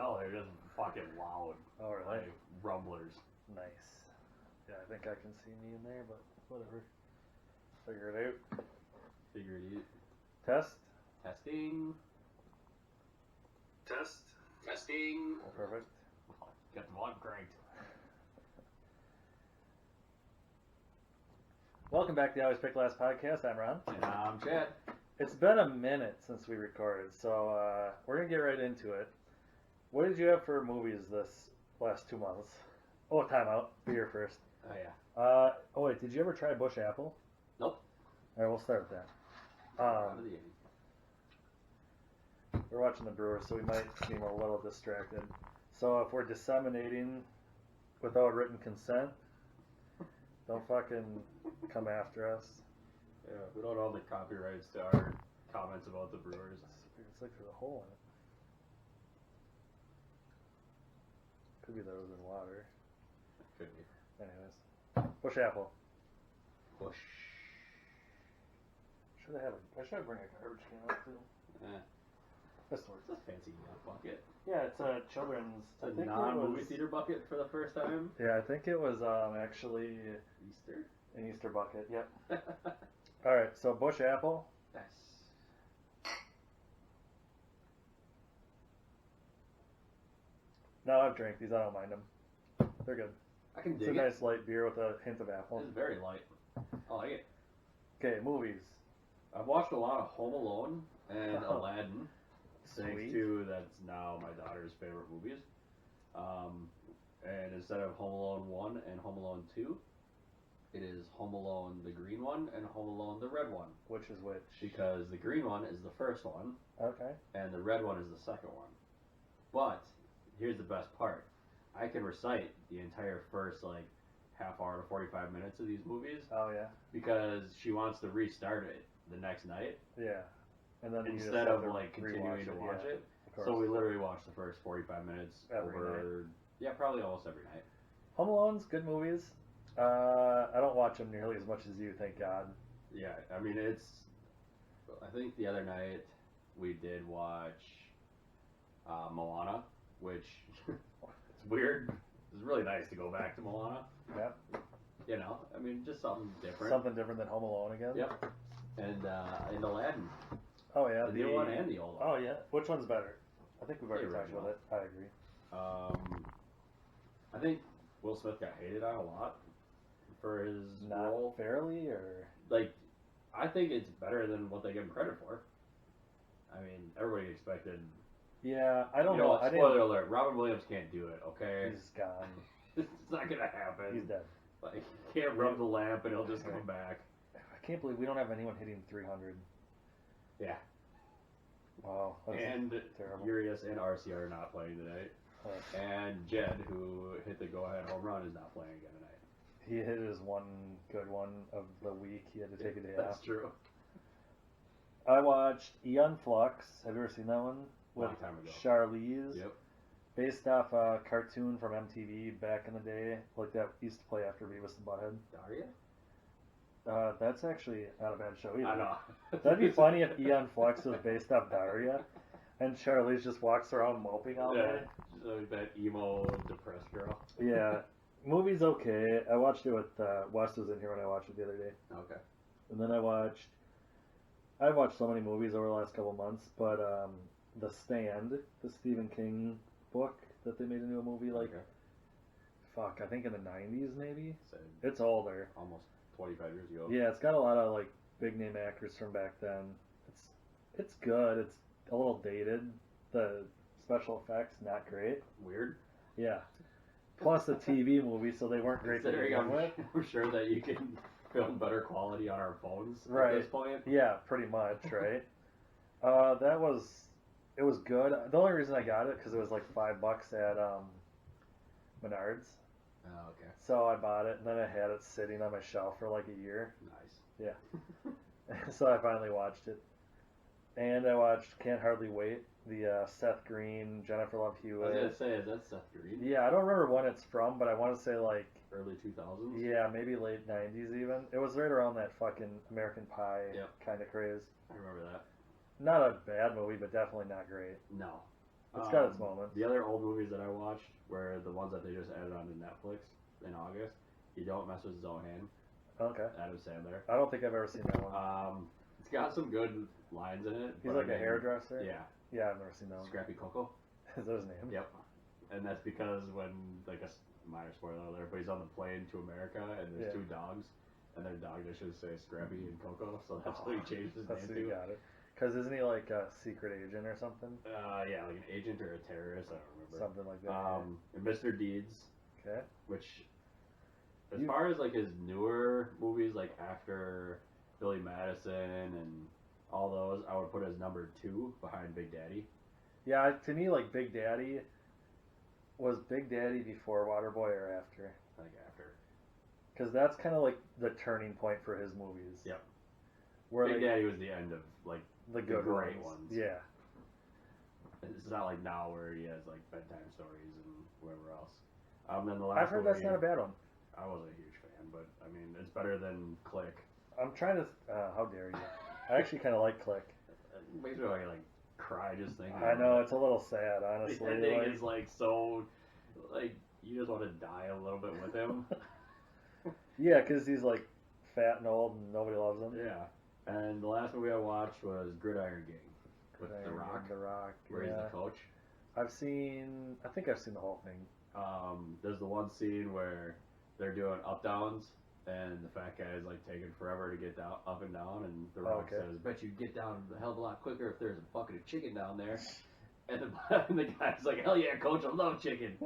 No, they're just fucking loud. Oh, really? Like rumblers. Nice. Yeah, I think I can see me in there, but whatever. Figure it out. Figure it out. Test. Testing. Testing. Oh, perfect. Get the mod cranked. Welcome back to the Always Pick Last podcast. I'm Ron. And I'm Chad. It's been a minute since we recorded, so we're going to get right into it. What did you have for movies this last 2 months? Oh, timeout. Beer first. Oh, yeah. Wait, did you ever try Bush Apple? Nope. Alright, we'll start with that. Out of the 80s. We're watching the Brewers, so we might seem a little distracted. So if we're disseminating without written consent, don't fucking come after us. Yeah, we don't own the copyrights to our comments about the Brewers. It's like there's a hole in it. Could be that it was in water. Could be. Anyways. Bush Apple. Bush. I should bring a garbage can out too. Eh. This works. It's a fancy bucket. Yeah, it's a children's. It's a non-movie theater bucket for the first time. Yeah, I think it was actually Easter? an Easter bucket. Yep. All right, so Bush Apple. Yes. No, I've drank these. I don't mind them. They're good. I can It's dig a it. nice light beer with a hint of apple. It's very light. I like it. Okay, movies. I've watched a lot of Home Alone and Oh. Aladdin. Thanks Sweet. to that's now my daughter's favorite movies. And instead of Home Alone 1 and Home Alone 2, it is Home Alone the green one and Home Alone the red one. Which is which? Because the green one is the first one Okay. and the red one is the second one. But here's the best part. I can recite the entire first half hour to 45 minutes of these movies Oh yeah. because she wants to restart it the next night Yeah. And then you just instead have of to continuing to rewatch watch yeah, it. of course. So we literally watched the first 45 minutes Every over. Yeah, probably almost every night. Home Alone's good movies. I don't watch them nearly as much as you, thank God. Yeah, I mean it's. I think the other night we did watch Moana, which it's weird. It's really nice to go back to Moana. Yeah. You know, I mean just something different. Something different than Home Alone again. Yep. And Aladdin, Oh yeah. the new one and the old one. Oh yeah. Which one's better? I think we've already The talked about original. it. I agree. I think Will Smith got hated on a lot for his Not role. fairly, or I think it's better than what they give him credit for. I mean, everybody expected. yeah, I don't You know know. what, I spoiler alert: Robin Williams can't do it. Okay, He's gone. it's not gonna happen. He's dead. He can't rub the lamp and he'll just come back. I can't believe we don't have anyone hitting 300. Yeah. Wow. That's And terrible. Urias and RC are not playing tonight. And Jed, who hit the go-ahead home run, is not playing again tonight. He hit his one good one of the week. He had to take a day That's off. true. I watched Eon Flux. Have you ever seen that one? With Long time ago. Charlize. Yep. Based off a cartoon from MTV back in the day, like that used to play after Beavis and Butthead. Daria? That's actually not a bad show either. I know. That'd be funny if Eon Flux was based off Daria, and Charlize just walks around moping all day. Like that emo, depressed girl. Yeah. Movie's okay. I watched it with Wes was in here when I watched it the other day. Okay. And then I've watched so many movies over the last couple months, but The Stand, the Stephen King book that they made into a movie I think in the 90s maybe. So It's older. almost 25 years ago. Yeah, it's got a lot of big name actors from back then. It's good. It's a little dated. The special effects not great. Weird. Yeah. Plus the TV movie, so they weren't great to Considering begin with. I'm sure that you can film better quality on our phones Right. at this point. Yeah, pretty much, right? It was good. The only reason I got it because it was like $5 at Menards. Oh, okay. So I bought it, and then I had it sitting on my shelf for like a year. Nice. Yeah. So I finally watched it. And I watched Can't Hardly Wait, the Seth Green, Jennifer Love I was Hewitt. gonna say, is that Seth Green? Yeah, I don't remember when it's from, but I want to say Early 2000s? yeah, maybe late 90s even. It was right around that fucking American Pie Yep. kind of craze. I remember that. Not a bad movie, but definitely not great. No. It's got its moments. The other old movies that I watched were the ones that they just added onto Netflix in August. You Don't Mess with Zohan. Okay. Adam Sandler. I don't think I've ever seen that one. It's got some good lines in it. He's like a hairdresser? Yeah. Yeah, I've never seen that one. Scrappy Coco. Is that his name? Yep. And that's because when, like a minor spoiler alert, but he's on the plane to America and there's two dogs, and their dog just should say Scrappy and Coco, so that's what he changed his That's name who you to. got it. Because isn't he like a secret agent or something? Yeah, like an agent or a terrorist, I don't remember. Something like that. And Mr. Deeds, Okay. which, as far as like his newer movies, like after Billy Madison and all those, I would put as number 2 behind Big Daddy. Yeah, to me, like Big Daddy, was Big Daddy before Waterboy or after? I think after. Because that's kind of like the turning point for his movies. Yep. Where Big Daddy was the end of like the good great ones. ones. Yeah. It's not like now where he has like bedtime stories and whatever else. Then the last I've heard that's movie, not a bad one. I wasn't a huge fan, but I mean it's better than Click. I'm trying to. How dare you? I actually kind of like Click. It makes me like cry just thinking. I know it's a little sad, The honestly. ending Like, is like so, like you just want to die a little bit with him. yeah, because he's like fat and old and nobody loves him. Yeah. And the last movie I watched was Gridiron Gang with Gridiron The Rock, Gang, The Rock. where he's the coach. I think I've seen the whole thing. There's the one scene where they're doing up downs, and the fat guy is like taking forever to get down, up and down, and The Rock says, "Bet you'd get down a hell of a lot quicker if there's a bucket of chicken down there." And the guy's like, "Hell yeah, coach, I love chicken."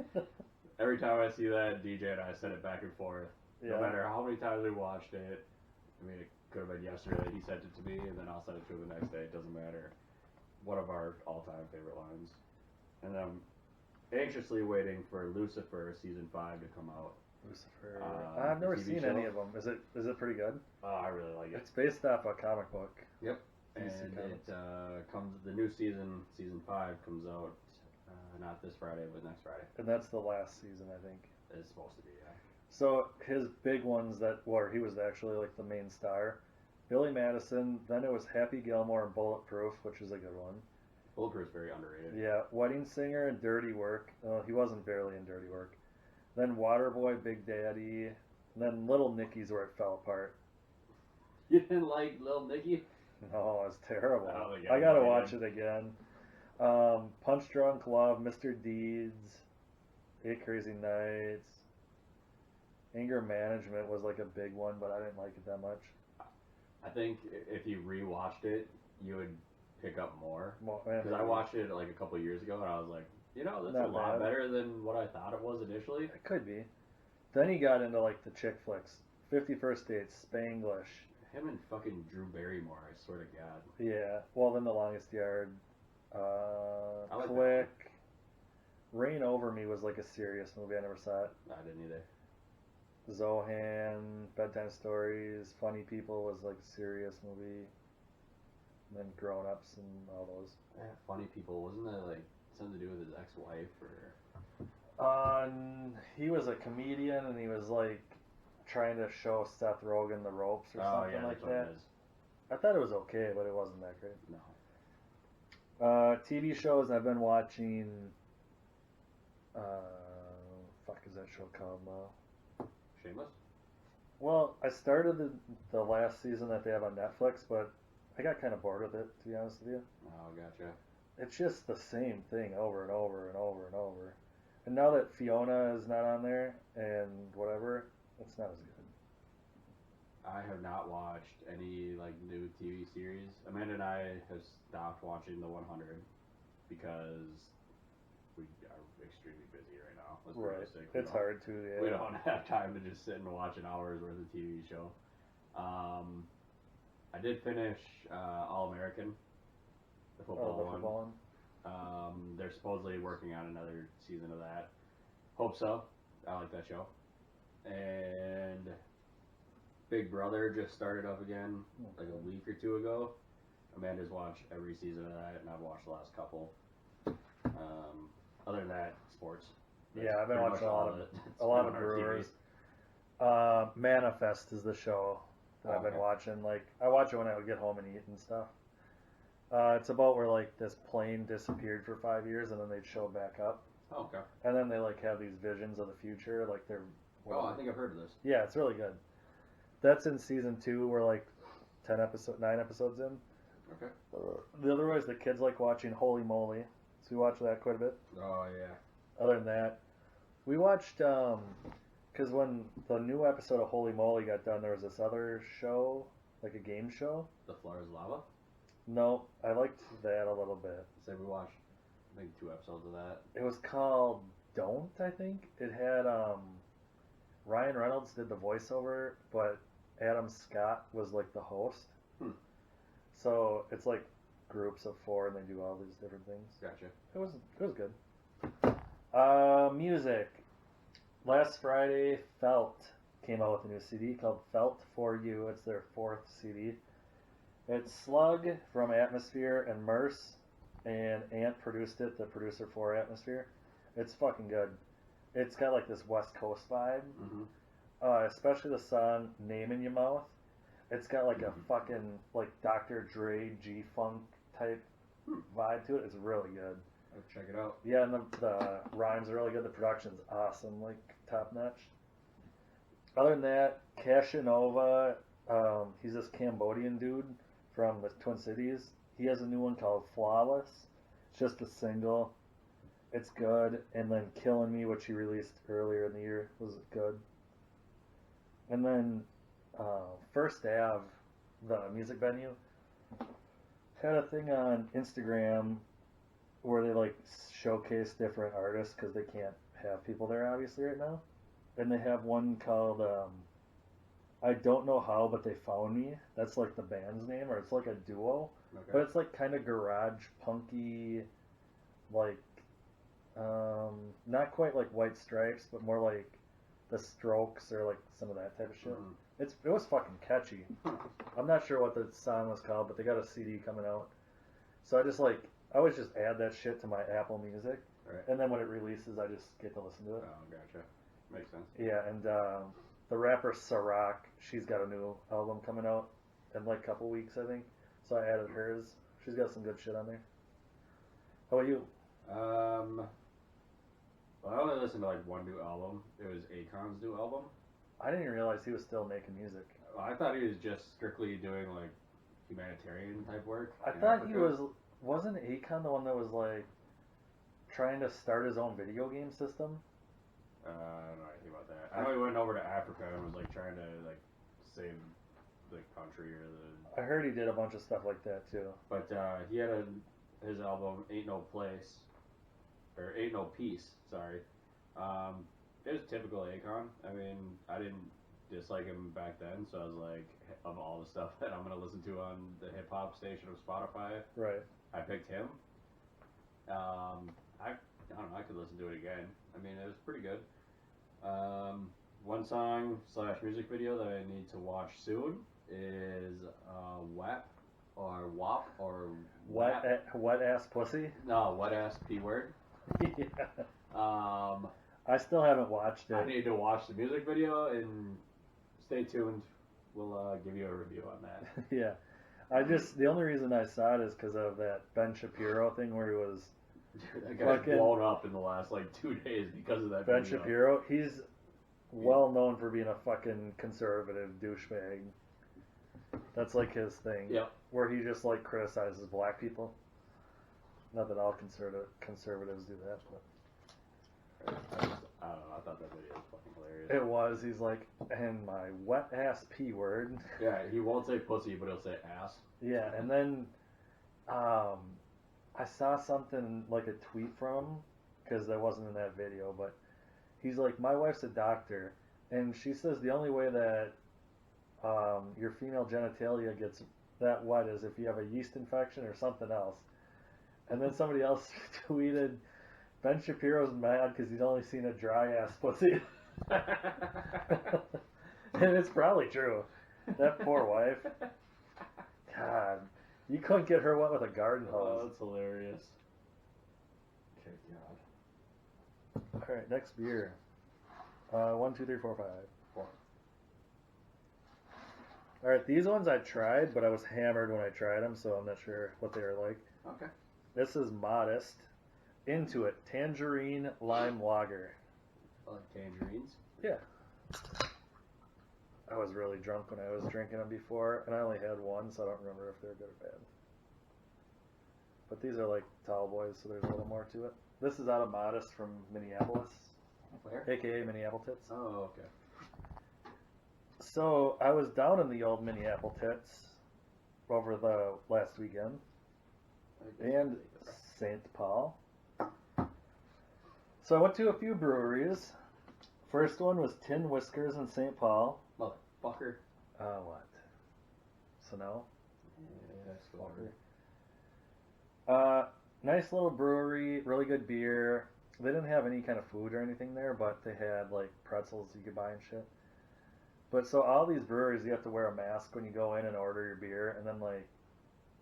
Every time I see that, DJ and I send it back and forth. Yeah. No matter how many times we watched it. I mean, it could have been yesterday. He sent it to me, and then I'll send it to him the next day. It doesn't matter. One of our all-time favorite lines. And I'm anxiously waiting for Lucifer season 5 to come out. Lucifer. I've never TV seen show. any of them. Is it pretty good? Oh, I really like it. It's based off a comic book. Yep. DC And Comics. it comes. The new season 5, comes out not this Friday, but next Friday. And that's the last season, I think. It's supposed to be, yeah. So his big ones where he was actually like the main star, Billy Madison. Then it was Happy Gilmore and Bulletproof, which is a good one. Bulletproof's very underrated. Yeah, Wedding Singer and Dirty Work. He wasn't barely in Dirty Work. Then Waterboy, Big Daddy. And then Little Nicky's where it fell apart. You didn't like Lil Nicky? No, it's terrible. Oh, my God, I gotta man. watch it again. Punch Drunk Love, Mr. Deeds, 8 Crazy Nights. Anger Management was like a big one, but I didn't like it that much. I think if you rewatched it, you would pick up more. Man, Because I watched it like a couple of years ago, and I was like, you know, that's Not a lot bad. better than what I thought it was initially. It could be. Then he got into like the chick flicks. 50 First Dates, Spanglish. Him and fucking Drew Barrymore, I swear to God. Yeah. Well, then The Longest Yard. I like that Click. Reign Over Me was like a serious movie. I never saw it. I didn't either. Zohan, Bedtime Stories, Funny People was like a serious movie. And then Grown Ups and all those. Yeah, Funny People, wasn't that like something to do with his ex-wife or? He was a comedian and he was like trying to show Seth Rogen the ropes or something yeah, like that's what that. it is. I thought it was okay, but it wasn't that great. No. TV shows I've been watching. Fuck is that show called now? Shameless? Well, I started the last season that they have on Netflix, but I got kind of bored with it, to be honest with you. Oh, gotcha. It's just the same thing over and over and over and over. And now that Fiona is not on there and whatever, it's not as good. I have not watched any like new TV series. Amanda and I have stopped watching The 100 because we are extremely busy right now. Let's be Right. realistic. It's hard to, yeah. We don't have time to just sit and watch an hour's worth of TV show. I did finish All American, the football one. Football one. They're supposedly working on another season of that. Hope so. I like that show. And Big Brother just started up again like a week or two ago. Amanda's watched every season of that, and I've watched the last couple. Other than that, sports. Yeah, I've been pretty watching much a lot all of it. It's a lot been of on our TV. Brewers. Manifest is the show that I've been Okay. watching. Like I watch it when I would get home and eat and stuff. It's about where like this plane disappeared for 5 years and then they'd show back up, Oh, okay. and then they like have these visions of the future, like they're. Oh, I think I've heard of this. Yeah, it's really good. That's in season 2. We're like 9 episodes in. Okay. The other way is the kids like watching Holy Moly, so we watch that quite a bit. Oh yeah. Other than that, we watched because when the new episode of Holy Moly got done, there was this other show, like a game show. The Floor is Lava. No, I liked that a little bit. So we watched, I think, 2 episodes of that. It was called Don't, I think. It had Ryan Reynolds did the voiceover, but Adam Scott was like the host. So it's like groups of 4 and they do all these different things. Gotcha. It was good. Music. Last Friday, Felt came out with a new CD called Felt for You. It's their 4th CD. It's Slug from Atmosphere and Merce, and Ant produced it, the producer for Atmosphere. It's fucking good. It's got like this West Coast vibe, especially the song Name in Your Mouth. It's got like a fucking like Dr. Dre G-Funk type vibe to it. It's really good. I'll check it out. Yeah, and the rhymes are really good. The production's awesome, like top notch. Other than that, Cashinova, he's this Cambodian dude from the Twin Cities. He has a new one called Flawless. It's just a single. It's good. And then Killing Me, which he released earlier in the year, was good. And then First Ave, the music venue, had a thing on Instagram where they like showcase different artists because they can't have people there obviously right now. And they have one called I Don't Know How, But They Found Me. That's like the band's name, or it's like a duo. Okay. But it's like kind of garage punky, like not quite like White Stripes, but more like the Strokes or like some of that type of shit. It was fucking catchy. I'm not sure what the song was called, but they got a CD coming out. So I always just add that shit to my Apple Music, Right. and then when it releases, I just get to listen to it. Oh, gotcha. Makes sense. Yeah, and the rapper Ciroc, she's got a new album coming out in like a couple weeks, I think. So I added hers. She's got some good shit on there. How about you? Well, I only listened to like one new album. It was Akon's new album. I didn't even realize he was still making music. I thought he was just strictly doing like humanitarian type work. I in thought he Africa. wasn't Akon the one that was like trying to start his own video game system? I don't know anything about that. I know he went over to Africa and was like trying to like save the country or the. I heard he did a bunch of stuff like that too. But he had his album Ain't No Place, or Ain't No Peace. Sorry. It was typical Akon. I mean, I didn't dislike him back then, so I was like, of all the stuff that I'm gonna listen to on the hip hop station of Spotify, Right. I picked him. I don't know. I could listen to it again. I mean, it was pretty good. One song / music video that I need to watch soon is WAP or WAP or WAP. Wet ass pussy? No, wet ass P word. Yeah. I still haven't watched I it. need to watch the music video and stay tuned. We'll give you a review on that. Yeah. The only reason I saw it is because of that Ben Shapiro thing where he was. That guy's Fucking- blown up in the last like 2 days because of that Ben video. Shapiro, he's well known for being a fucking conservative douchebag. That's like his thing. Yep. Where he just like criticizes black people. Not that all conservatives do that, but I don't know. I thought that video was fucking hilarious. it was. He's like, and my wet ass P word. Yeah, he won't say pussy, but he'll say ass. Yeah, and then I saw something like a tweet from him because that wasn't in that video, but he's like, my wife's a doctor, and she says the only way that your female genitalia gets that wet is if you have a yeast infection or something else. And then somebody else tweeted, Ben Shapiro's mad because he's only seen a dry ass pussy. And it's probably true. That poor wife. God, you couldn't get her wet with a garden Oh, hose. that's hilarious. Okay, God. All right, next beer. 1, 2, 3, 4, 5. 4. All right, these ones I tried, but I was hammered when I tried them, so I'm not sure what they were like. Okay. This is Modest. Into It Tangerine Lime Lager. I like tangerines. Yeah. I was really drunk when I was drinking them before, and I only had one, so I don't remember if they were good or bad. But these are like tall boys, so there's a little more to it. This is out of Modest from Minneapolis, Where? aka Minneapolis Tits. Oh, okay. So I was down in the old Minneapolis Tits over the last weekend, and St. Paul. So I went to a few breweries. First one was Tin Whiskers in St. Paul. Motherfucker. What? So no? Yeah, Nice little brewery, really good beer. They didn't have any kind of food or anything there, but they had like pretzels you could buy and shit. But so all these breweries, you have to wear a mask when you go in and order your beer, and then like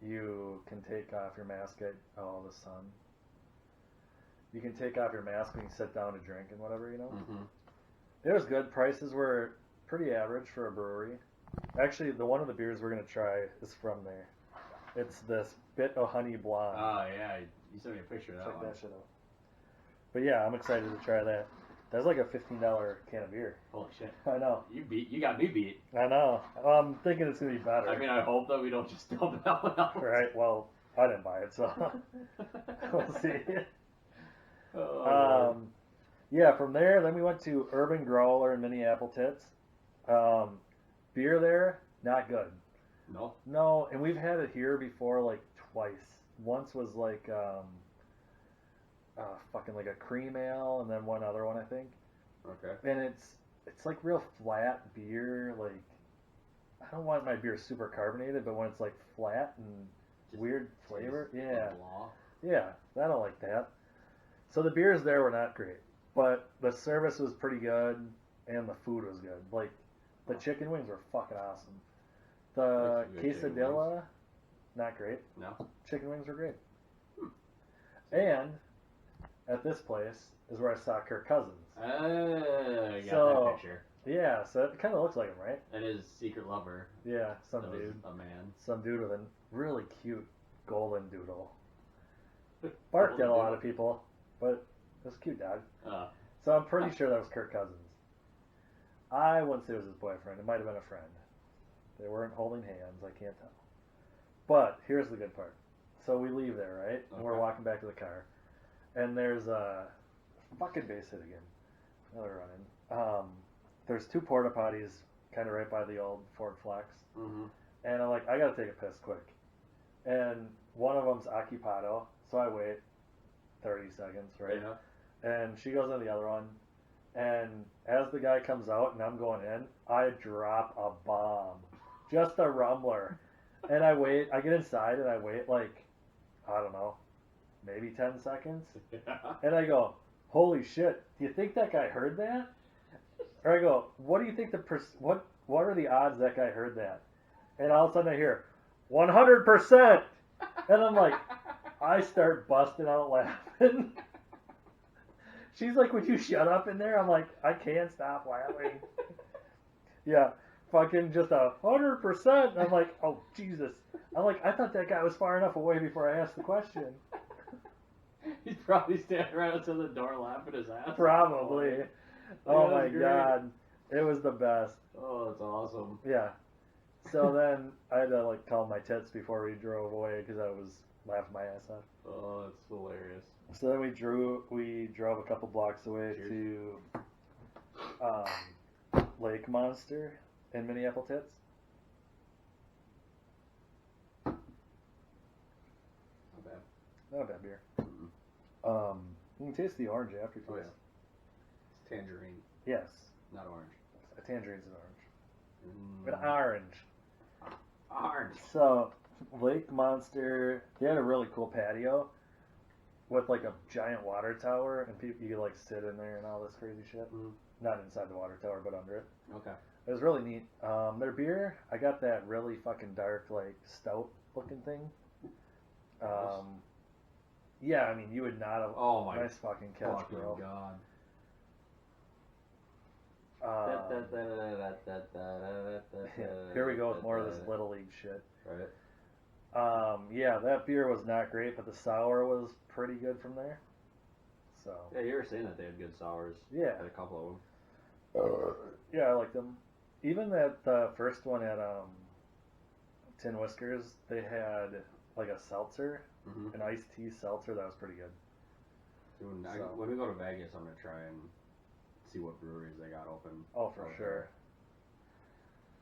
you can take off your mask at the sun. You can take off your mask when you sit down to drink and whatever, you know. Mm-hmm. It was good. Prices were pretty average for a brewery. Actually, one of the beers we're gonna try is from there. It's this Bit of Honey Blonde. Oh yeah, you sent me a picture of that Check one. that shit out. But yeah, I'm excited to try that. That's like a $15 can of beer. Holy shit. I know. You got me beat. I know. I'm thinking it's gonna be better. I mean, I hope that we don't just dump that one out. Right. Well, I didn't buy it, so we'll see. Oh, Yeah. From there, then we went to Urban Growler in Minneapolis Tits. Beer there, not good. no. No, and we've had it here before, like twice. Once was like fucking like a cream ale, and then one other one I think. Okay. And it's like real flat beer. Like I don't want my beer super carbonated, but when it's like flat and Just weird flavor, yeah, Blah. yeah, I don't like that. So the beers there were not great, but the service was pretty good, and the food was good. Like the chicken wings were fucking awesome. The Like good chicken quesadilla, not great. No. Chicken wings were great. And at this place is where I saw Kirk Cousins. You got So- that picture. Yeah, so it kind of looks like him, right? And his secret lover. Yeah, some That was dude. a man. Some dude with a really cute golden doodle. Barked at a lot of people, but it was a cute dog. So I'm pretty sure that was Kirk Cousins. I wouldn't say it was his boyfriend. It might have been a friend. They weren't holding hands. I can't tell. But here's the good part. So we leave there, right? And we're Okay. walking back to the car. And there's a fucking base hit again. Another run-in. There's two porta potties kind of right by the old Ford Flex. Mm-hmm. And I'm like, I gotta take a piss quick. And one of them's occupado, so I wait 30 seconds, right? Yeah. And she goes in the other one. And as the guy comes out and I'm going in, I drop a bomb. Just a rumbler. And I wait, I get inside and I wait like, I don't know, maybe 10 seconds. And I go, holy shit, do you think that guy heard that? Or I go, what do you think what are the odds that guy heard that? And all of a sudden I hear, 100%! And I'm like, I start busting out laughing. She's like, would you shut up in there? I'm like, I can't stop laughing. Yeah, fucking just 100%. I'm like, oh, Jesus. I'm like, I thought that guy was far enough away before I asked the question. He's probably standing right outside the door laughing his ass off. Probably. Oh my That's great. God. It was the best. Oh, that's awesome. Yeah. So then I had to like calm my tits before we drove away because I was laughing my ass off. Oh, that's hilarious. So then we drove a couple blocks away Cheers. to Lake Monster in Minneapolis Tits. Not bad. Not a bad beer. Mm-mm. You can taste the orange aftertaste. Oh, yeah. It's tangerine, Yes, not orange. a tangerine's an orange. Mm. An orange. Orange. So Lake Monster, they had a really cool patio with like a giant water tower, and people you could like sit in there and all this crazy shit. Mhm. Not inside the water tower, but under it. Okay. It was really neat. Their beer, I got that really fucking dark, like stout looking thing. Yeah, I mean, you would not have. Oh my Nice fucking catch, fucking bro. god. Here we go with more of this Little League shit. Right. Yeah, that beer was not great, but the sour was pretty good from there. So. Yeah, you were saying that they had good sours. Yeah. Had a couple of them. Yeah, I like them. Even that first one at Tin Whiskers, they had like a seltzer, an iced tea seltzer that was pretty good. Dude, when we go to Vegas, I'm gonna try and see what breweries they got open. Oh, for sure.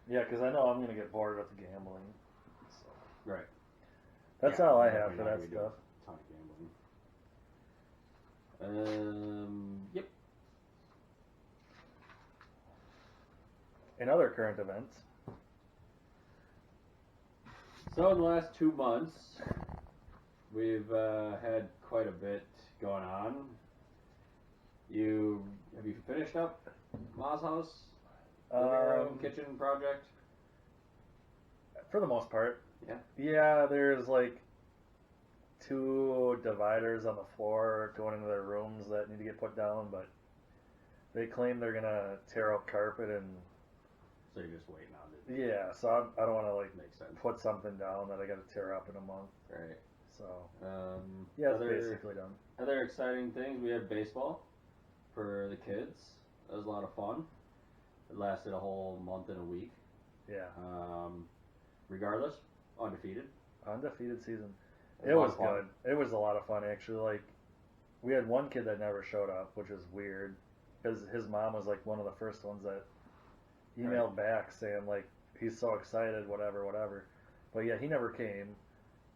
Yeah, because I know I'm gonna get bored with the gambling. So. Right. That's all I have for that stuff. A ton of gambling. Yep. In other current events. So in the last 2 months, we've had quite a bit going on. Have you finished up Ma's house? Living room, kitchen project? For the most part. Yeah. Yeah, there's like 2 dividers on the floor going into their rooms that need to get put down, but they claim they're gonna tear up carpet and. So you're just waiting on it. Yeah, so I don't want to like Makes sense. put something down that I got to tear up in a month. Right. So. Yeah. It's basically done. Other exciting things, we had baseball for the kids. That was a lot of fun. It lasted a whole month and a week. Yeah. Regardless, undefeated. Undefeated season. It was good. It was a lot of fun actually. Like, we had one kid that never showed up, which was weird, because his mom was like one of the first ones that emailed back saying like he's so excited, whatever. But yeah, he never came.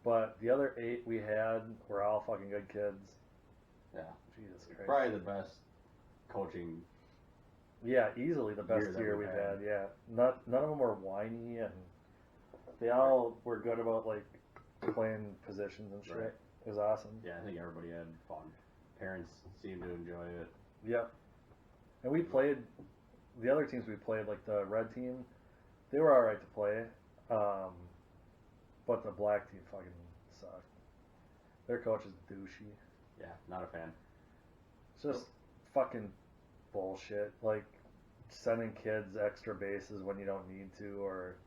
But the other 8 we had were all fucking good kids. Yeah. Jesus Christ. Probably the best coaching. Yeah, easily the best year we've had. Yeah, none of them were whiny, and they all were good about like playing positions and shit. Right. It was awesome. Yeah, I think everybody had fun. Parents seemed to enjoy it. Yep. And we played the other teams we played, like the red team. They were all right to play, but the black team fucking sucked. Their coach is douchey. Yeah, not a fan. It's just fucking bullshit. Like sending kids extra bases when you don't need to, or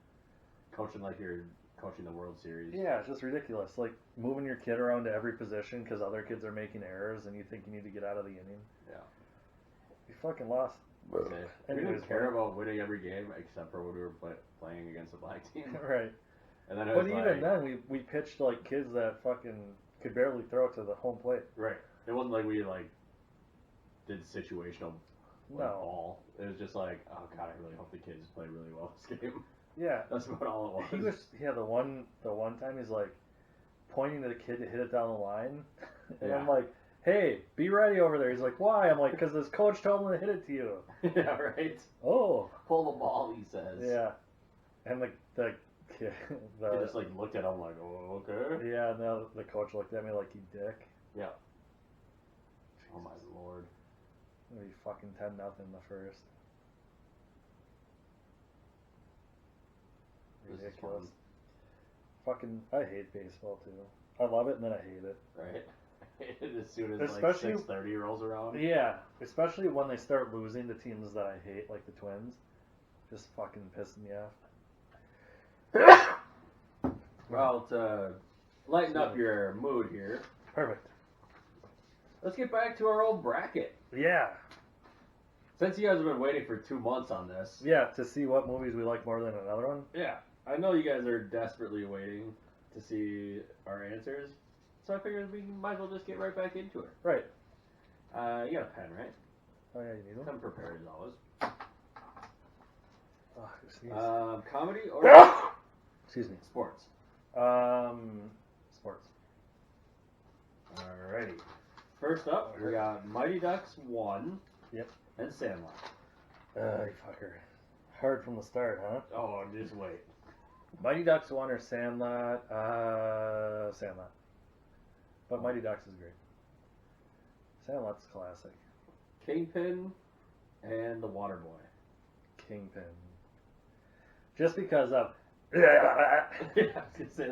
coaching like you're coaching the World Series. Yeah, it's just ridiculous. Like moving your kid around to every position because other kids are making errors and you think you need to get out of the inning. Yeah. You fucking lost. Okay. We didn't care about winning every game except for when we were playing against the black team. Right. And then but even then, we pitched like kids that fucking could barely throw it to the home plate. Right. It wasn't like we like did situational ball. It was just like, oh god, I really hope the kids play really well this game. Yeah. That's about all it was. The one time he's like pointing to the kid to hit it down the line, and yeah. I'm like, hey, be ready over there. He's like, why? I'm like, because this coach told me to hit it to you. Yeah, right. Oh. Pull the ball, he says. Yeah. And the kid, he just like looked at him like, oh, okay. Yeah, and the coach looked at me like, you dick. Yeah. Oh my lord. It'll be fucking 10-0 the first. Ridiculous. Fucking, I hate baseball too. I love it and then I hate it. Right. As soon as especially, like 6:30 rolls around. Yeah, especially when they start losing to teams that I hate, like the Twins. Just fucking pissing me off. Well, to lighten up your mood here. Perfect. Let's get back to our old bracket. Yeah. Since you guys have been waiting for 2 months on this. Yeah, to see what movies we like more than another one. Yeah. I know you guys are desperately waiting to see our answers. So I figured we might as well just get right back into it. Right. You got a pen, right? Oh yeah, you need one? Come prepared as always. Oh, comedy or... Excuse me. Sports. Sports. Alrighty. First up, we got Mighty Ducks 1. Yep. And Sandlot. You fucker. Hard from the start, huh? Oh, just wait. Mighty Ducks 1 or Sandlot? Sandlot. But Mighty Ducks is great. Sandlot's classic. Kingpin and The Waterboy. Kingpin. Just because of... Yeah, I was going to say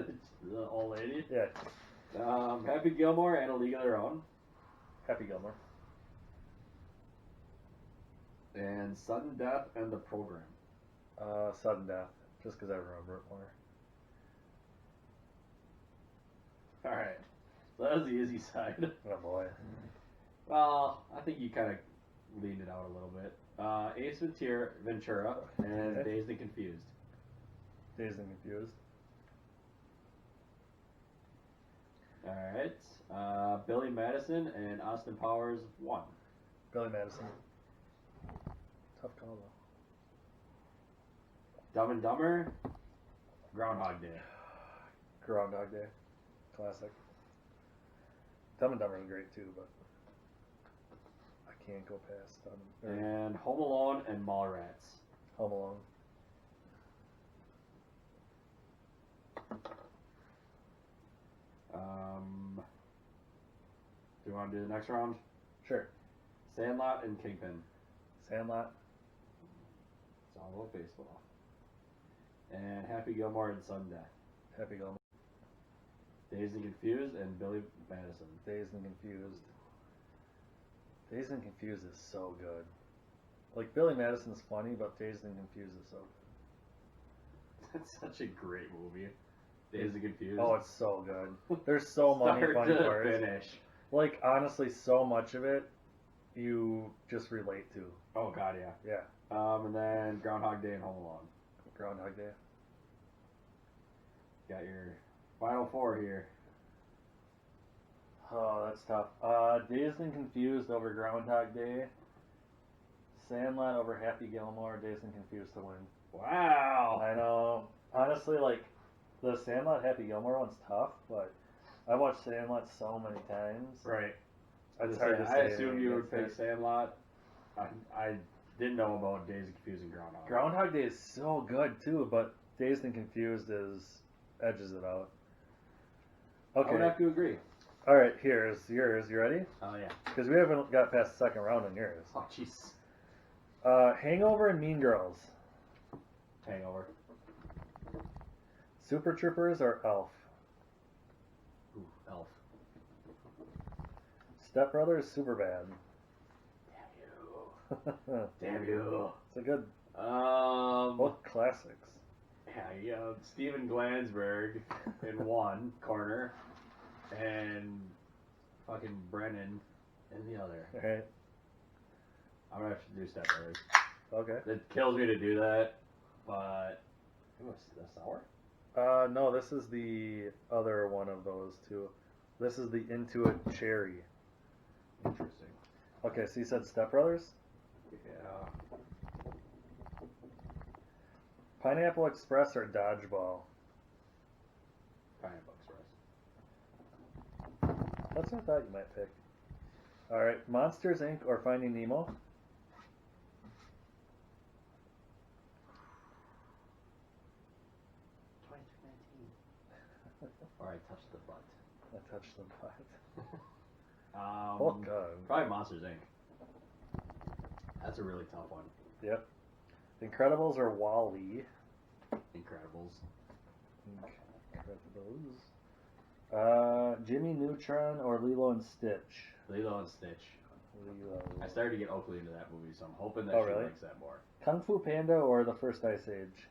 the old lady. Yeah. Happy Gilmore and A League of Their Own. Happy Gilmore. And Sudden Death and the Program. Sudden Death, just because I remember it more. Alright. So that was the easy side. Oh boy. Well, I think you kind of leaned it out a little bit. Ace Ventura and Okay. Dazed and Confused. Dazed and Confused. Alright. Billy Madison and Austin Powers 1. Billy Madison. Tough call though. Dumb and Dumber, Groundhog Day. Groundhog Day. Classic. Dumb and Dumber is great too, but I can't go past And Home Alone and Mallrats. Home Alone. Do you want to do the next round? Sure. Sandlot and Kingpin. Sandlot. It's all about baseball. And Happy Gilmore and Sudden Death. Happy Gilmore. Dazed and Confused and Billy Madison. Dazed and Confused. Dazed and Confused is so good. Like, Billy Madison's funny, but Dazed and Confused is so good. That's such a great movie. Dazed and Confused. Oh, it's so good. There's so many Start funny to parts. finish. Like, honestly, so much of it you just relate to. Oh god, yeah. Yeah. And then Groundhog Day and Home Alone. Groundhog Day. Got your final four here. Oh, that's tough. Dazed and Confused over Groundhog Day. Sandlot over Happy Gilmore. Dazed and Confused to win. Wow. I know. Honestly, like, the Sandlot Happy Gilmore one's tough, but I watched Sandlot so many times. Right. It's hard to I say assumed anything you would against pick it. Sandlot. I didn't know about Dazed and Confused and Groundhog. Groundhog Day is so good too, but Dazed and Confused edges it out. I would Okay. have to agree. All right. Here's yours. You ready? Oh yeah. Because we haven't got past the second round on yours. Oh jeez. Hangover and Mean Girls. Hangover. Super Troopers or Elf? Ooh, Elf. Step Brothers, Superbad. Damn you. Damn you. It's a good, Um. both classics. Yeah, you have Steven Glansberg in one corner, and fucking Brennan in the other. All right. I'm gonna have to do Step Brothers. Okay. It kills me to do that, but it was the sour. No, this is the other one of those two. This is the Intuit Cherry. Interesting. Okay, so you said Step Brothers? Yeah. Pineapple Express or Dodgeball? Pineapple Express. That's what I thought you might pick. Alright, Monsters Inc. or Finding Nemo? 2019. Or I touched the butt. I touched the butt. Um, God. Probably Monsters Inc. That's a really tough one. Yep. Incredibles or Wall-E? Incredibles. Incredibles. Jimmy Neutron or Lilo and Stitch? Lilo and Stitch. Lilo. I started to get Oakley into that movie, so I'm hoping that Oh, she really? likes that more. Kung Fu Panda or The First Ice Age?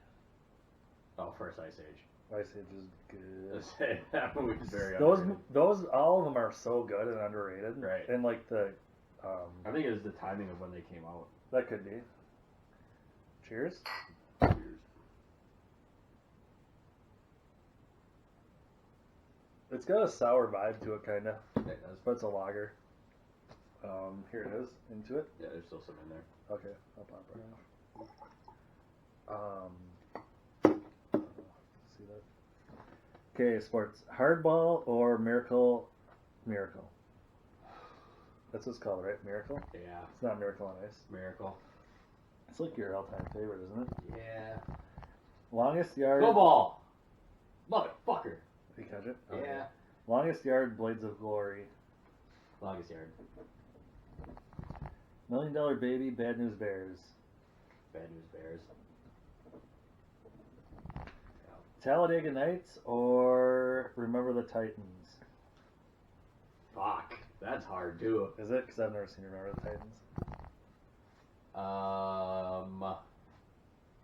Oh, First Ice Age. Ice Age is good. That movie's very Those, underrated. those, all of them are so good and underrated. Right. And like the, I think it was the timing of when they came out. that could be. Cheers. It's got a sour vibe to it, kind of, It does. but it's a lager. Here it is. Into it. Yeah, there's still some in there. Okay, I'll pop it off. See that? Okay, sports. Hardball or Miracle? Miracle. That's what it's called, right? Miracle? Yeah, It's not Miracle on Ice. Miracle. It's like your all-time favorite, isn't it? Yeah. Longest yard. Go ball! Motherfucker! Did you catch it? Yeah. Longest yard, Blades of Glory. Longest yard. $1 Million Baby, Bad News Bears. Bad News Bears. Talladega Nights or Remember the Titans? Fuck. That's hard too. Is it? Because I've never seen Remember the Titans.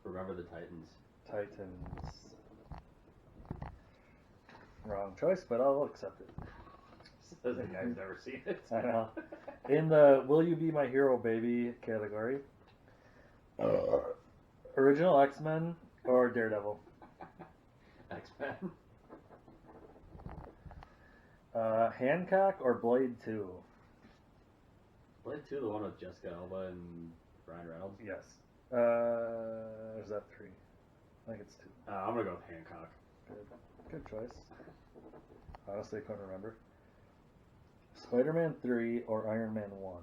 Remember the Titans. Titans. Wrong choice, but I'll accept it. Says the guy's never seen it. I know. In the Will You Be My Hero Baby category, original X-Men or Daredevil? X-Men. Hancock or Blade 2? Blade 2, the one with Jessica Alba and Ryan Reynolds. Yes. Or is that 3? I think it's 2. I'm gonna go with Hancock. Good choice. Honestly, I couldn't remember. Spider-Man 3 or Iron Man 1?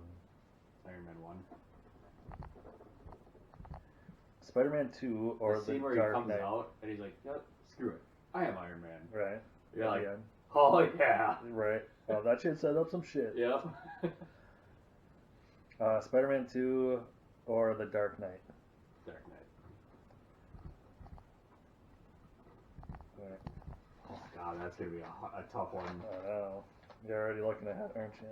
Iron Man 1. Spider-Man 2 or the scene where Dark he comes Knight? out and he's like, "Yep, screw it, I am Iron Man." Right. You're At like, the end. "Oh yeah." Right. Well, that shit set up some shit. Yep. Spider-Man 2 or The Dark Knight? Dark Knight. Right. Oh god, that's gonna be a tough one. I know. You're already looking ahead, aren't you?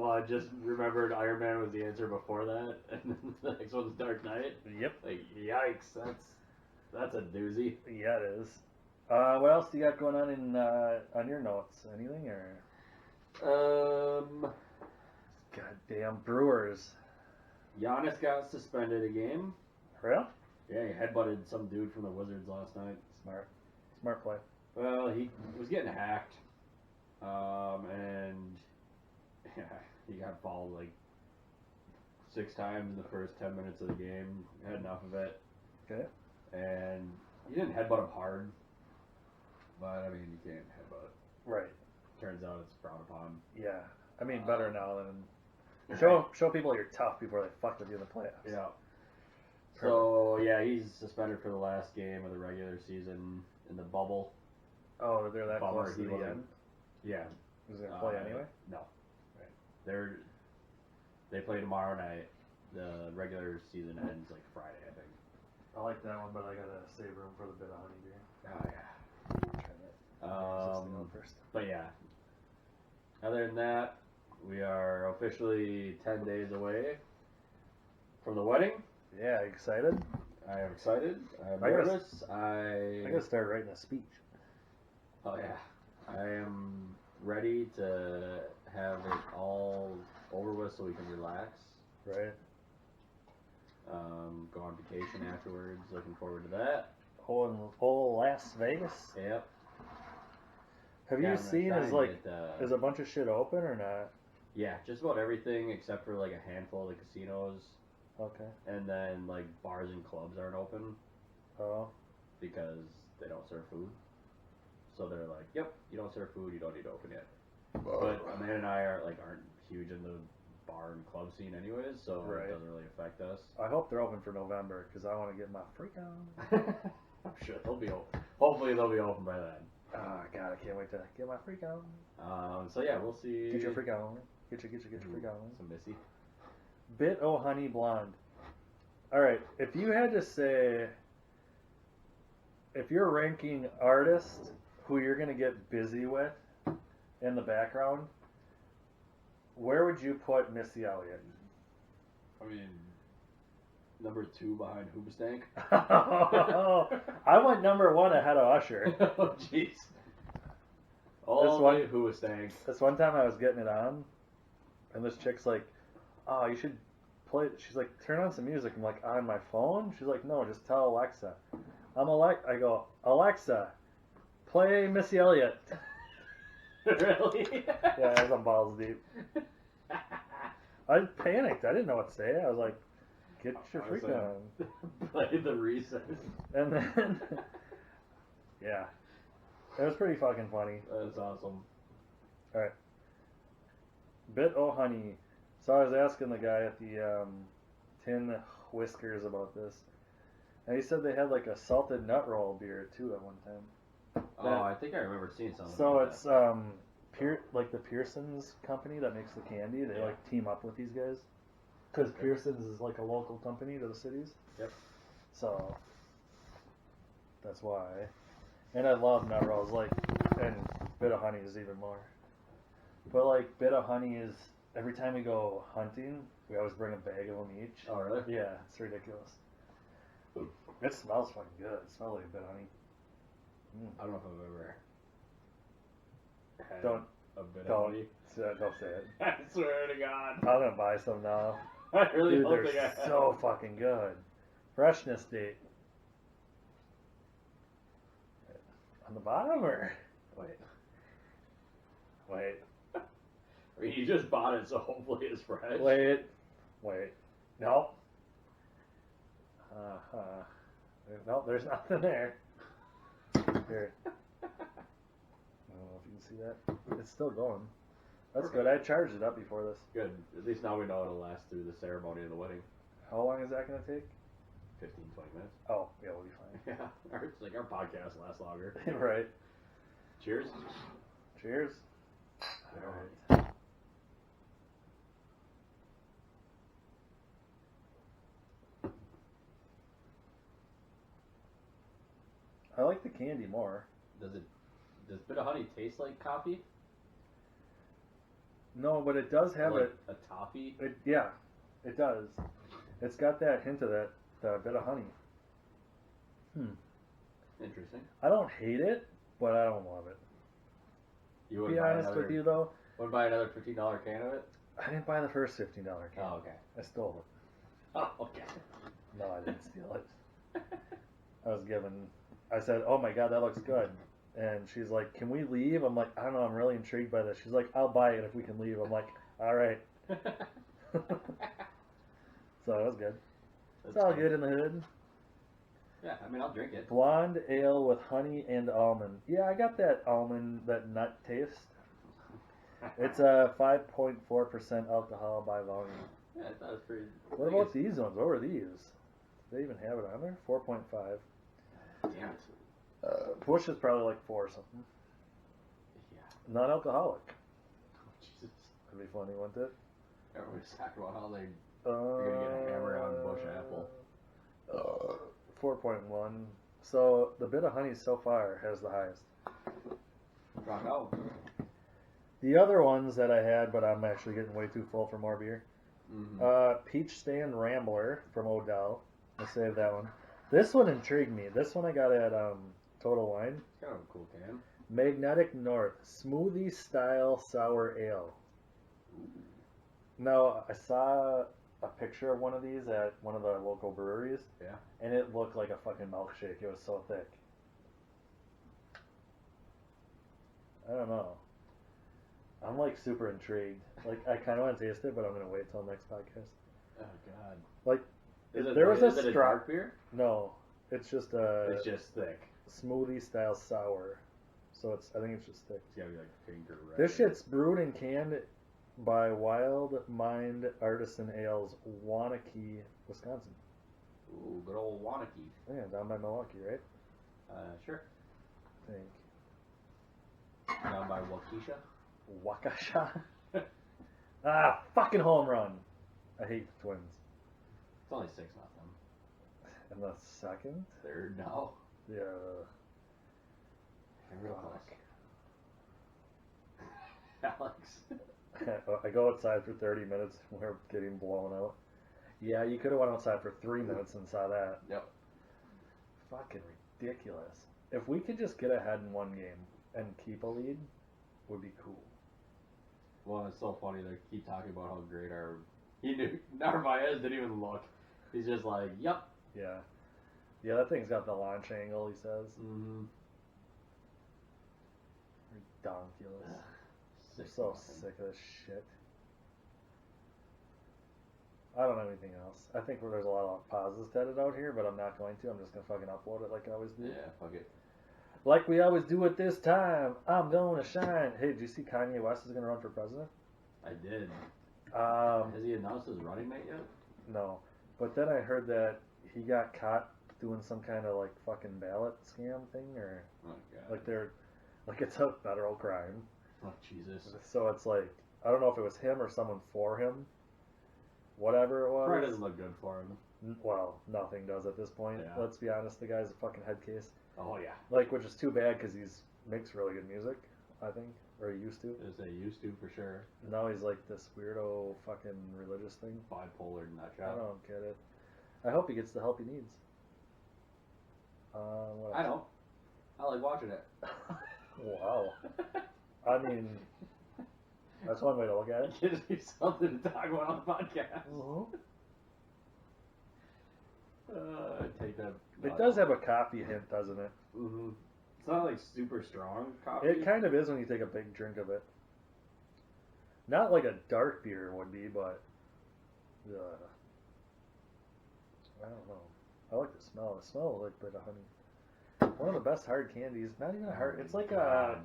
I just remembered Iron Man was the answer before that, and then the next one's Dark Knight. Yep. Like, yikes, that's a doozy. Yeah, it is. What else do you got going on in on your notes? Anything or? Goddamn Brewers. Giannis got suspended a game. Real? Yeah, he headbutted some dude from the Wizards last night. Smart play. Well, he was getting hacked, and yeah, he got fouled like 6 times in the first 10 minutes of the game. Had enough of it. Okay. And he didn't headbutt him hard, but I mean, you can't headbutt. Right. Turns out it's frowned upon. Yeah. I mean, better now than show people you're tough before they fuck with you in the playoffs. Yeah. So yeah, he's suspended for the last game of the regular season in the bubble. Oh, they're that Bummer, close to he the wasn't- end. Yeah. Is he gonna play anyway? No. Right. They play tomorrow night. The regular season ends like Friday, I think. I like that one, but I gotta save room for the bit of honey beer. Oh yeah. Try that. First. But yeah. Other than that, we are officially 10 days away from the wedding. Yeah, excited? I am excited. I'm I gotta- nervous. I gotta start writing a speech. Oh yeah. I am ready to have it all over with so we can relax. Right. Go on vacation afterwards. Looking forward to that. Whole Las Vegas. Yep. Have Yeah, you I'm seen excited is like that, is a bunch of shit open or not? yeah, just about everything except for like a handful of the casinos, Okay. and then like bars and clubs aren't open Oh. because they don't serve food. So they're like, "Yep, you don't serve food. You don't need to open yet." But Amanda and I aren't huge in the bar and club scene anyways, so Right. it doesn't really affect us. I hope they're open for November because I want to get my freak on. I'm sure they'll be open. Hopefully they'll be open by then. Oh God, I can't wait to get my freak on. So yeah, we'll see. Get your freak on. Get your freak on. Some Missy. Bit O Honey Blonde. All right, if you had to say, if you're ranking artists who you're gonna get busy with in the background, where would you put Missy Elliott? I mean, number 2 behind Hoobastank. I went number 1 ahead of Usher. Oh jeez. All one- the way Hoobastank. This one time I was getting it on, and this chick's like, "Oh, you should play." She's like, "Turn on some music." I'm like, "On my phone?" She's like, "No, just tell Alexa." I go, "Alexa, play Missy Elliott." Really? Yeah, I was on balls deep. I panicked. I didn't know what to say. I was like, "Get your freak on." Play the recess. And then, yeah, it was pretty fucking funny. That's awesome. All right. Bit O Honey. So I was asking the guy at the Tin Whiskers about this, and he said they had like a salted nut roll beer too at one time. Oh, I think I remember seeing something. So like it's like the Pearson's company that makes the candy. They Yeah. like team up with these guys because Pearson's is like a local company to the cities. Yep. So that's why. And I love nut rolls, like, and Bit of Honey is even more. But like Bit of Honey is every time we go hunting, we always bring a bag of them each. Oh, really? Yeah, it's ridiculous. It smells fucking good. It smells like a bit of honey. I don't know if I've ever had Don't- a bit don't. of honey. Don't say it. I swear to God. I'm gonna buy some now. I really Dude, don't they're think I have. so fucking good. Freshness date. On the bottom or? Wait. I mean, you just bought it, so hopefully it's fresh. Wait. No. No, there's nothing there. Here. I don't know if you can see that. It's still going. That's good. I charged it up before this. Good. At least now we know it'll last through the ceremony of the wedding. How long is that going to take? 15, 20 minutes. Oh, yeah, we'll be fine. Yeah. It's like our podcast lasts longer. Right. Cheers. Cheers. All Alright. I like the candy more. Does Bit of Honey taste like coffee? No, but it does have like a toffee? Yeah, it does. It's got that hint of that bit of honey. Interesting. I don't hate it, but I don't love it. You To would be buy honest another, with you, though, would buy another $15 can of it? I didn't buy the first $15 can. Oh, okay. I stole it. Oh, okay. No, I didn't steal it. I said, oh my god, that looks good. And she's like, can we leave? I'm like, I don't know, I'm really intrigued by this. She's like, I'll buy it if we can leave. I'm like, alright. So it was good. It's all good in the hood. Yeah, I mean, I'll drink it. Blonde ale with honey and almond. Yeah, I got that almond, that nut taste. It's a 5.4% alcohol by volume. Yeah, I thought it was pretty. What about these ones? What were these? Do they even have it on there? 4.5. Damn it. Push is probably like 4 or something. Yeah. Non-alcoholic. Oh, Jesus. That'd be funny, wouldn't it? Everybody's talking about how they. You're gonna get hammered on Bush Apple. 4.1. So the bit of honey so far has the highest. Rock out. The other ones that I had, but I'm actually getting way too full for more beer. Mm-hmm. Peach Stand Rambler from Odell. I'll save that one. This one intrigued me. This one I got at Total Wine. It's kind of a cool can. Magnetic North Smoothie Style Sour Ale. Ooh. Now, I saw a picture of one of these at one of the local breweries. Yeah. And it looked like a fucking milkshake. It was so thick. I don't know. I'm like super intrigued. Like, I kind of want to taste it, but I'm going to wait till next podcast. Oh, God. Like, Is it, there was is a it straw. dark beer? No, it's just a It's just thick. smoothie style sour. So I think it's just thick. It's gotta be like pink or red. This shit's brewed and canned by Wild Mind Artisan Ales, Waunakee, Wisconsin. Ooh, good old Waunakee. Yeah, down by Milwaukee, right? Sure. I think. Down by Waukesha. Waukesha. Fucking home run. I hate the Twins. It's only 6-0. And the second? Third now. Yeah. Real close. Alex. I go outside for 30 minutes and we're getting blown out. Yeah, you could have went outside for 3 minutes and saw that. Yep. Fucking ridiculous. If we could just get ahead in one game and keep a lead, would be cool. Well, it's so funny. They keep talking about how great he knew. Narvaez didn't even look. He's just like, yep. Yeah. Yeah, that thing's got the launch angle, he says. Mm-hmm. Ridiculous. I'm so sick of this shit. I don't have anything else. I think there's a lot of pauses to edit out here, but I'm not going to. I'm just going to fucking upload it like I always do. Yeah, fuck it. Like we always do at this time. I'm going to shine. Hey, did you see Kanye West is going to run for president? I did. Has Has he announced his running mate yet? No. But then I heard that he got caught doing some kind of like fucking ballot scam thing, or Oh, God. like it's a federal crime. Oh, Jesus. So it's like, I don't know if it was him or someone for him. Whatever it was. Probably doesn't look good for him. Well, nothing does at this point. Yeah. Let's be honest, the guy's a fucking head case. Oh, yeah. Like, which is too bad because he makes really good music, I think. Or he used to. As they used to, for sure. Now he's like this weirdo fucking religious thing. Bipolar nut I job. don't get it. I hope he gets the help he needs. What I else? don't. I like watching it. Wow. I mean, that's one way to look at it. It gives me something to talk about on the podcast. Take that. It does have a coffee hint, doesn't it? Mm-hmm. It's not like super strong coffee. It kind of is when you take a big drink of it. Not like a dark beer would be, but I don't know. I like the smell. The smell like a bit of honey. One of the best hard candies. Not even a hard. It's like a.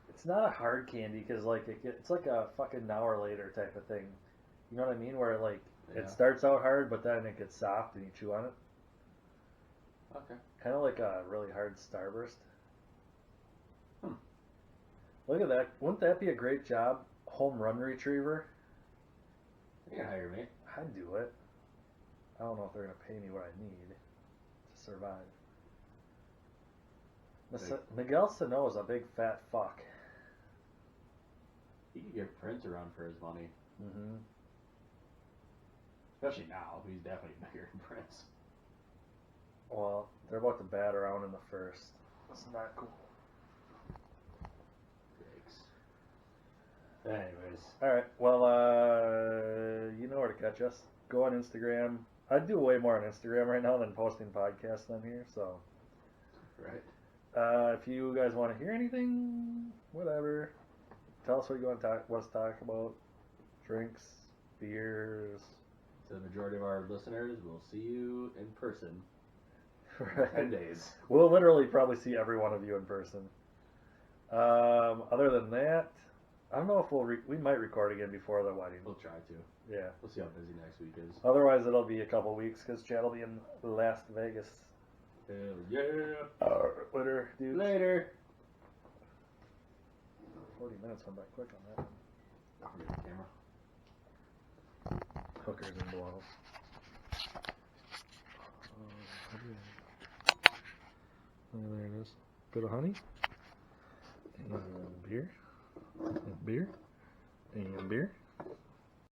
It's not a hard candy because like it's like a fucking now or later type of thing. You know what I mean? Where like it starts out hard, but then it gets soft and you chew on it. Okay. Kind of like a really hard Starburst. Look at that. Wouldn't that be a great job? Home run retriever. You can hire me. I'd do it. I don't know if they're going to pay me what I need to survive. Miguel Sano is a big fat fuck. He could get Prince around for his money. Mm-hmm. Especially now. He's definitely bigger than Prince. Well, they're about to bat around in the first. That's not cool. Yikes. Anyways. Alright, well, you know where to catch us. Go on Instagram. I do way more on Instagram right now than posting podcasts on here, so. Right. If you guys want to hear anything, whatever, tell us what you want to talk about. Drinks, beers. To the majority of our listeners, we'll see you in person. Right. 10 days. We'll literally probably see every one of you in person. Other than that, I don't know if we might record again before the wedding. We'll try to. Yeah. We'll see how busy next week is. Otherwise, it'll be a couple weeks because Chad will be in Las Vegas. Hell yeah. Later, dude. Later. 40 minutes went by quick on that. I'll forget the camera. Hookers and blow. There it is. Bit of honey. And beer. And beer. And beer.